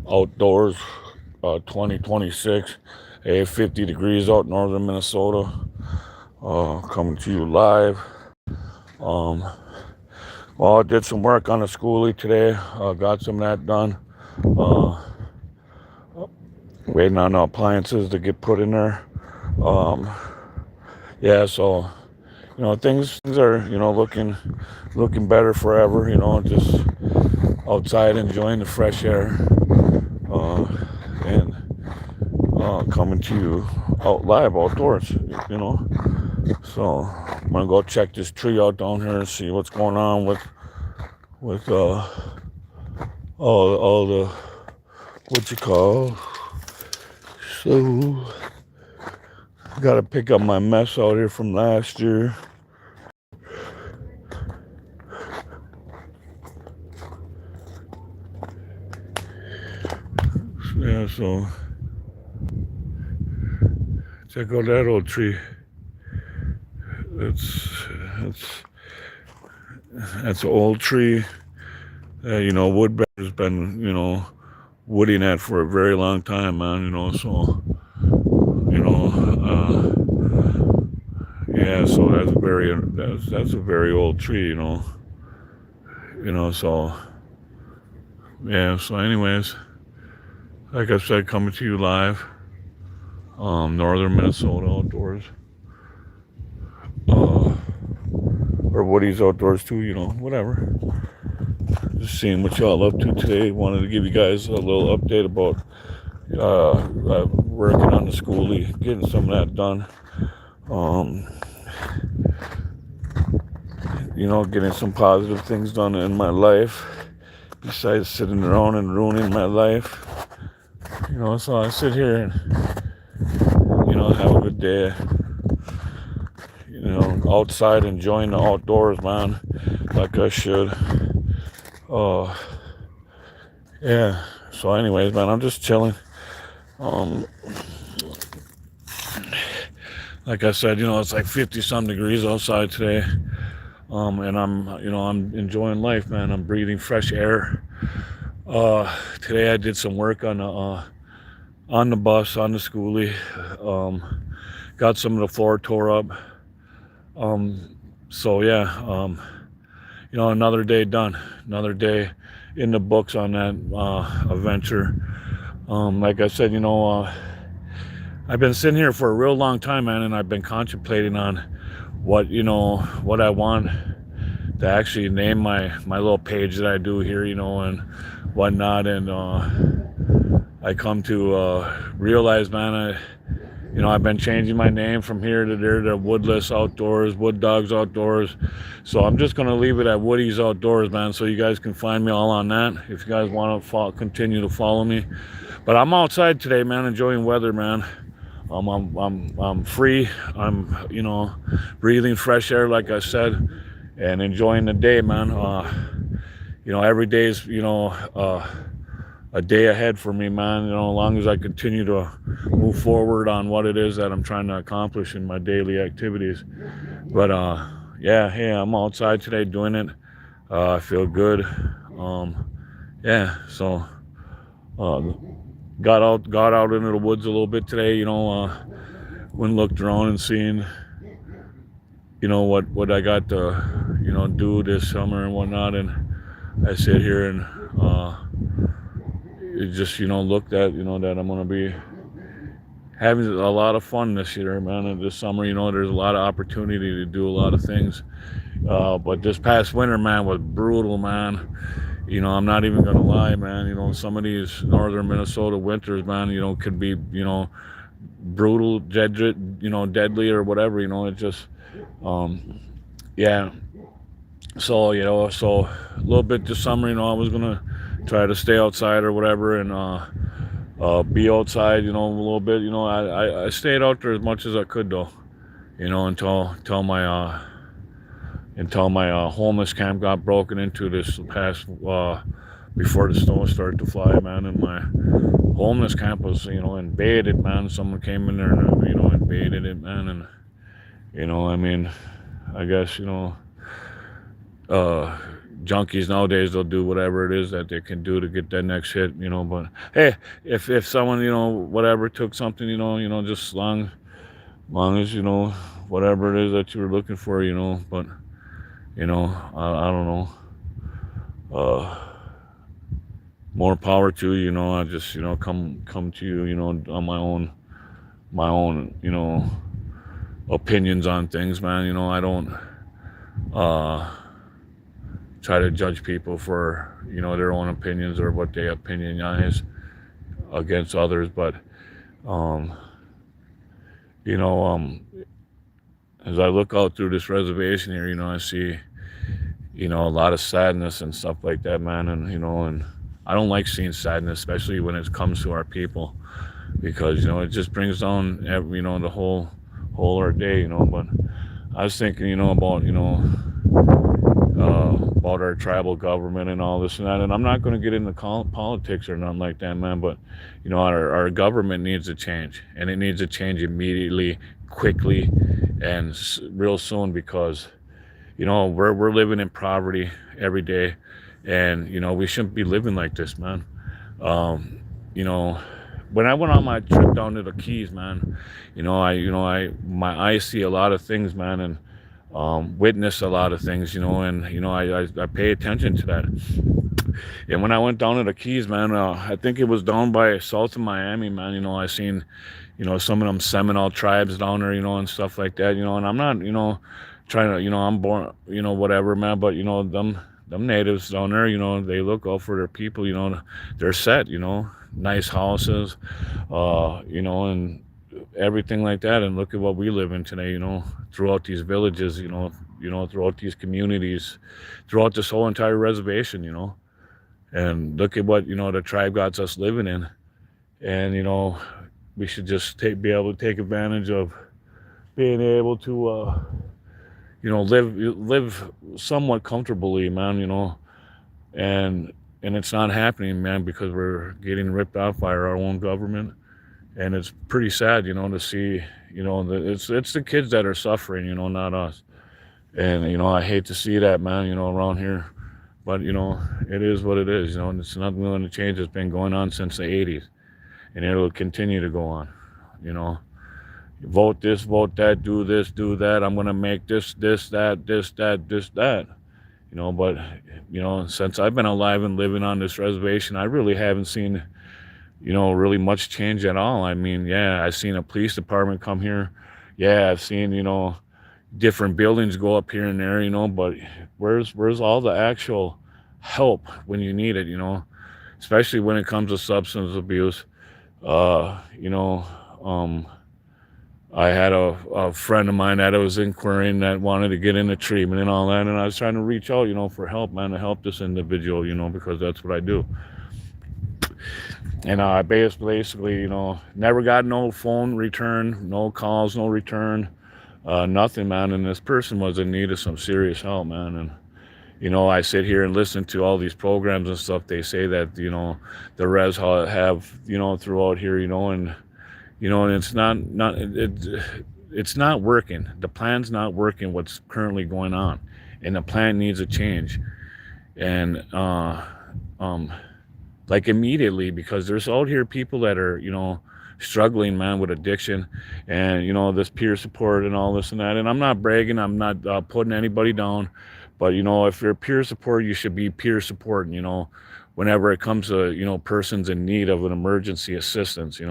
outdoors, 2026, 50 degrees out northern Minnesota, coming to you live. Um, well, I did some work on the schoolie today, got some of that done. Uh, Waiting on the appliances to get put in there. Um, yeah, so things are looking better forever. Just outside enjoying the fresh air, uh, and coming to you out live outdoors. You know, so I'm gonna go check this tree out down here and see what's going on with all the what you call. So got to pick up my mess out here from last year. Yeah, so check out that old tree. It's it's that's an old tree. Woodbecker's been wooding that for a very long time, man. So you know, yeah. So that's a very old tree. So yeah. So anyways, like I said, coming to you live, northern Minnesota outdoors. Uh, or Woody's outdoors too. Whatever. Just seeing what y'all up to today. Wanted to give you guys a little update about working on the schoolie, getting some of that done. Um, getting some positive things done in my life besides sitting around and ruining my life. So I sit here and have a good day. Outside enjoying the outdoors, man, like I should. Uh, yeah. So, anyways, man, I'm just chilling. Um, like I said, it's like 50 some degrees outside today. And I'm enjoying life, man. I'm breathing fresh air. Today I did some work on the bus, on the schoolie. Got some of the floor tore up. So yeah, another day done. Another day in the books on that adventure. Like I said, I've been sitting here for a real long time, man, and I've been contemplating on what I want to actually name my little page that I do here, and whatnot. And I come to realize, man, I've been changing my name from here to there to Woodless Outdoors, Wood Dogs Outdoors. So I'm just going to leave it at Woody's Outdoors, man, so you guys can find me all on that if you guys want to continue to follow me. But I'm outside today, man, enjoying weather, man. I'm free. I'm breathing fresh air, like I said, and enjoying the day, man. Every day is a day ahead for me, man. As long as I continue to move forward on what it is that I'm trying to accomplish in my daily activities. But yeah, hey, I'm outside today doing it. I feel good. Yeah, so uh, got out into the woods a little bit today. Went and looked around and seeing what I got to do this summer and whatnot. And I sit here and it just looked at that I'm gonna be having a lot of fun this year, man. And this summer, there's a lot of opportunity to do a lot of things. But this past winter, man, was brutal, man. I'm not even gonna lie, man. Some of these northern Minnesota winters, man, could be brutal, deadly or whatever. It just yeah. So so a little bit this summer, I was gonna try to stay outside or whatever, and be outside, a little bit. I stayed out there as much as I could, though. Until my homeless camp got broken into this past before the snow started to fly, man. And my homeless camp was invaded, man. Someone came in there and invaded it, man. And I mean, I guess uh junkies nowadays, they'll do whatever it is that they can do to get that next hit, but hey, if someone, whatever, took something, just long as, whatever it is that you were looking for, but I don't know. More power to you. I just, come to you, on my own, opinions on things, man. I don't try to judge people for, their own opinions or what they opinionize against others. But, um, you know, um, as I look out through this reservation here, I see, a lot of sadness and stuff like that, man. And I don't like seeing sadness, especially when it comes to our people, because, it just brings down the whole our day, But I was thinking, about our tribal government and all this and that. And I'm not going to get into politics or nothing like that, man. But our government needs to change, and it needs to change immediately, quickly, and real soon, because we're living in poverty every day, and we shouldn't be living like this, man. Um, you know, when I went on my trip down to the Keys, man, my eyes see a lot of things, man, and witness a lot of things, and I pay attention to that. And when I went down to the Keys, man, I think it was down by south of Miami, man. I seen, some of them Seminole tribes down there, and stuff like that, and I'm not, trying to, I'm born, whatever, man, but them natives down there, they look out for their people, they're set, nice houses, and everything like that. And look at what we live in today, throughout these villages, throughout these communities, throughout this whole entire reservation, and look at what, the tribe got us living in. And, we should just be able to take advantage of being able to, live somewhat comfortably, man, and it's not happening, man, because we're getting ripped off by our own government. And it's pretty sad, to see, it's the kids that are suffering, not us. And, I hate to see that, man, around here. But, it is what it is, and it's not going to change. It's been going on since the 80s, and it'll continue to go on, Vote this, vote that, do this, do that. I'm going to make this, that. But, since I've been alive and living on this reservation, I really haven't seen, really much change at all. I mean, yeah, I've seen a police department come here. Yeah, I've seen, different buildings go up here and there, but where's all the actual help when you need it, especially when it comes to substance abuse. I had a friend of mine that I was inquiring that wanted to get into treatment and all that, and I was trying to reach out, for help, man, to help this individual, because that's what I do. And I basically, never got no phone return, no calls, no return, nothing, man. And this person was in need of some serious help, man. And, I sit here and listen to all these programs and stuff. They say that, the res have, throughout here, and, and it's not working. The plan's not working, what's currently going on. And the plan needs a change. And, like immediately, because there's out here people that are, struggling, man, with addiction and, this peer support and all this and that. And I'm not bragging, I'm not putting anybody down, but, if you're peer support, you should be peer supporting, whenever it comes to, persons in need of an emergency assistance,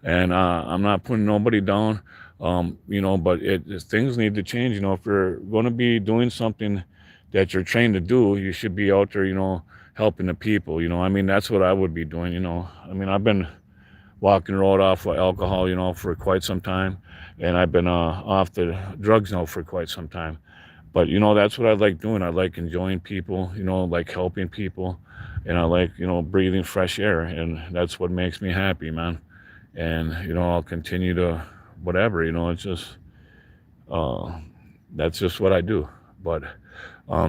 and I'm not putting nobody down, but things need to change. If you're going to be doing something that you're trained to do, you should be out there, helping the people, I mean, that's what I would be doing, I mean, I've been walking the road off of alcohol, for quite some time, and I've been off the drugs now for quite some time. But, that's what I like doing. I like enjoying people, like helping people, and I like, breathing fresh air, and that's what makes me happy, man. And, I'll continue to whatever, it's just, that's just what I do. But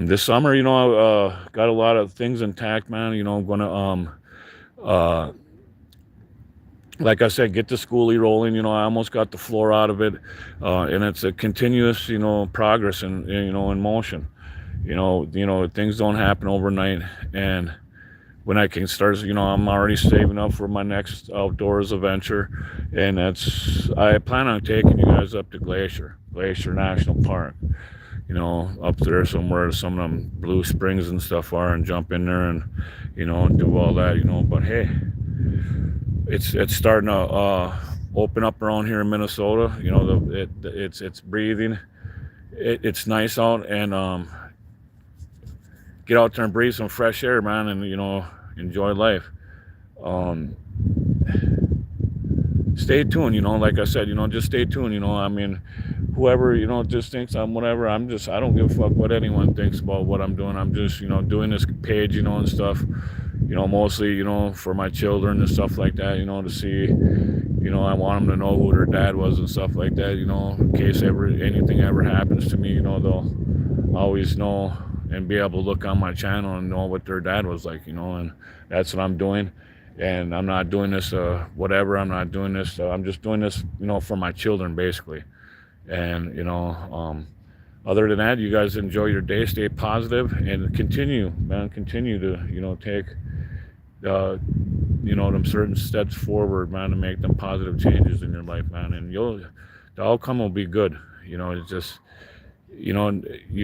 this summer, I got a lot of things intact, man. I'm gonna like I said, get the schoolie rolling. I almost got the floor out of it, and it's a continuous, progress and in motion. Things don't happen overnight, and when I can start, I'm already saving up for my next outdoors adventure, and I plan on taking you guys up to Glacier National Park, up there somewhere, some of them Blue Springs and stuff are, and jump in there and, do all that, but hey, it's starting to open up around here in Minnesota. It's breathing. It's nice out, and get out there and breathe some fresh air, man, and enjoy life. Um, Stay tuned. Like I said, just stay tuned. I mean, whoever just thinks I'm whatever. I don't give a fuck what anyone thinks about what I'm doing. I'm just doing this page, and stuff. Mostly for my children and stuff like that. To see. I want them to know who their dad was and stuff like that. In case anything ever happens to me, they'll always know and be able to look on my channel and know what their dad was like. And that's what I'm doing. And I'm not doing this whatever. I'm not doing this. I'm just doing this, for my children, basically. And other than that, you guys enjoy your day, stay positive, and continue, man. Continue to take them certain steps forward, man, to make them positive changes in your life, man. And the outcome will be good. It's just you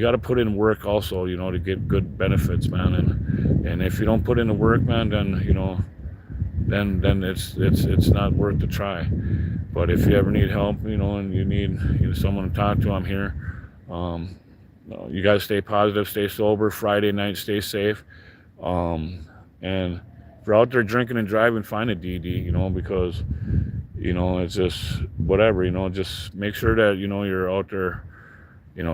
got to put in work also, to get good benefits, man. And if you don't put in the work, man, then it's not worth the try. But if you ever need help, and you need someone to talk to, I'm here. You guys stay positive, stay sober. Friday night, stay safe. And if you're out there drinking and driving, find a DD, because it's just whatever. Just make sure that you're out there,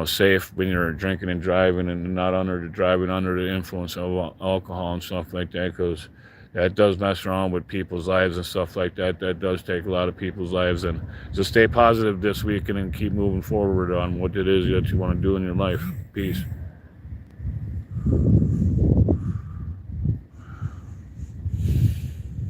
safe when you're drinking and driving, and not driving under the influence of alcohol and stuff like that, because that does mess around with people's lives and stuff like that. That does take a lot of people's lives. And just stay positive this week, and then keep moving forward on what it is that you want to do in your life. Peace.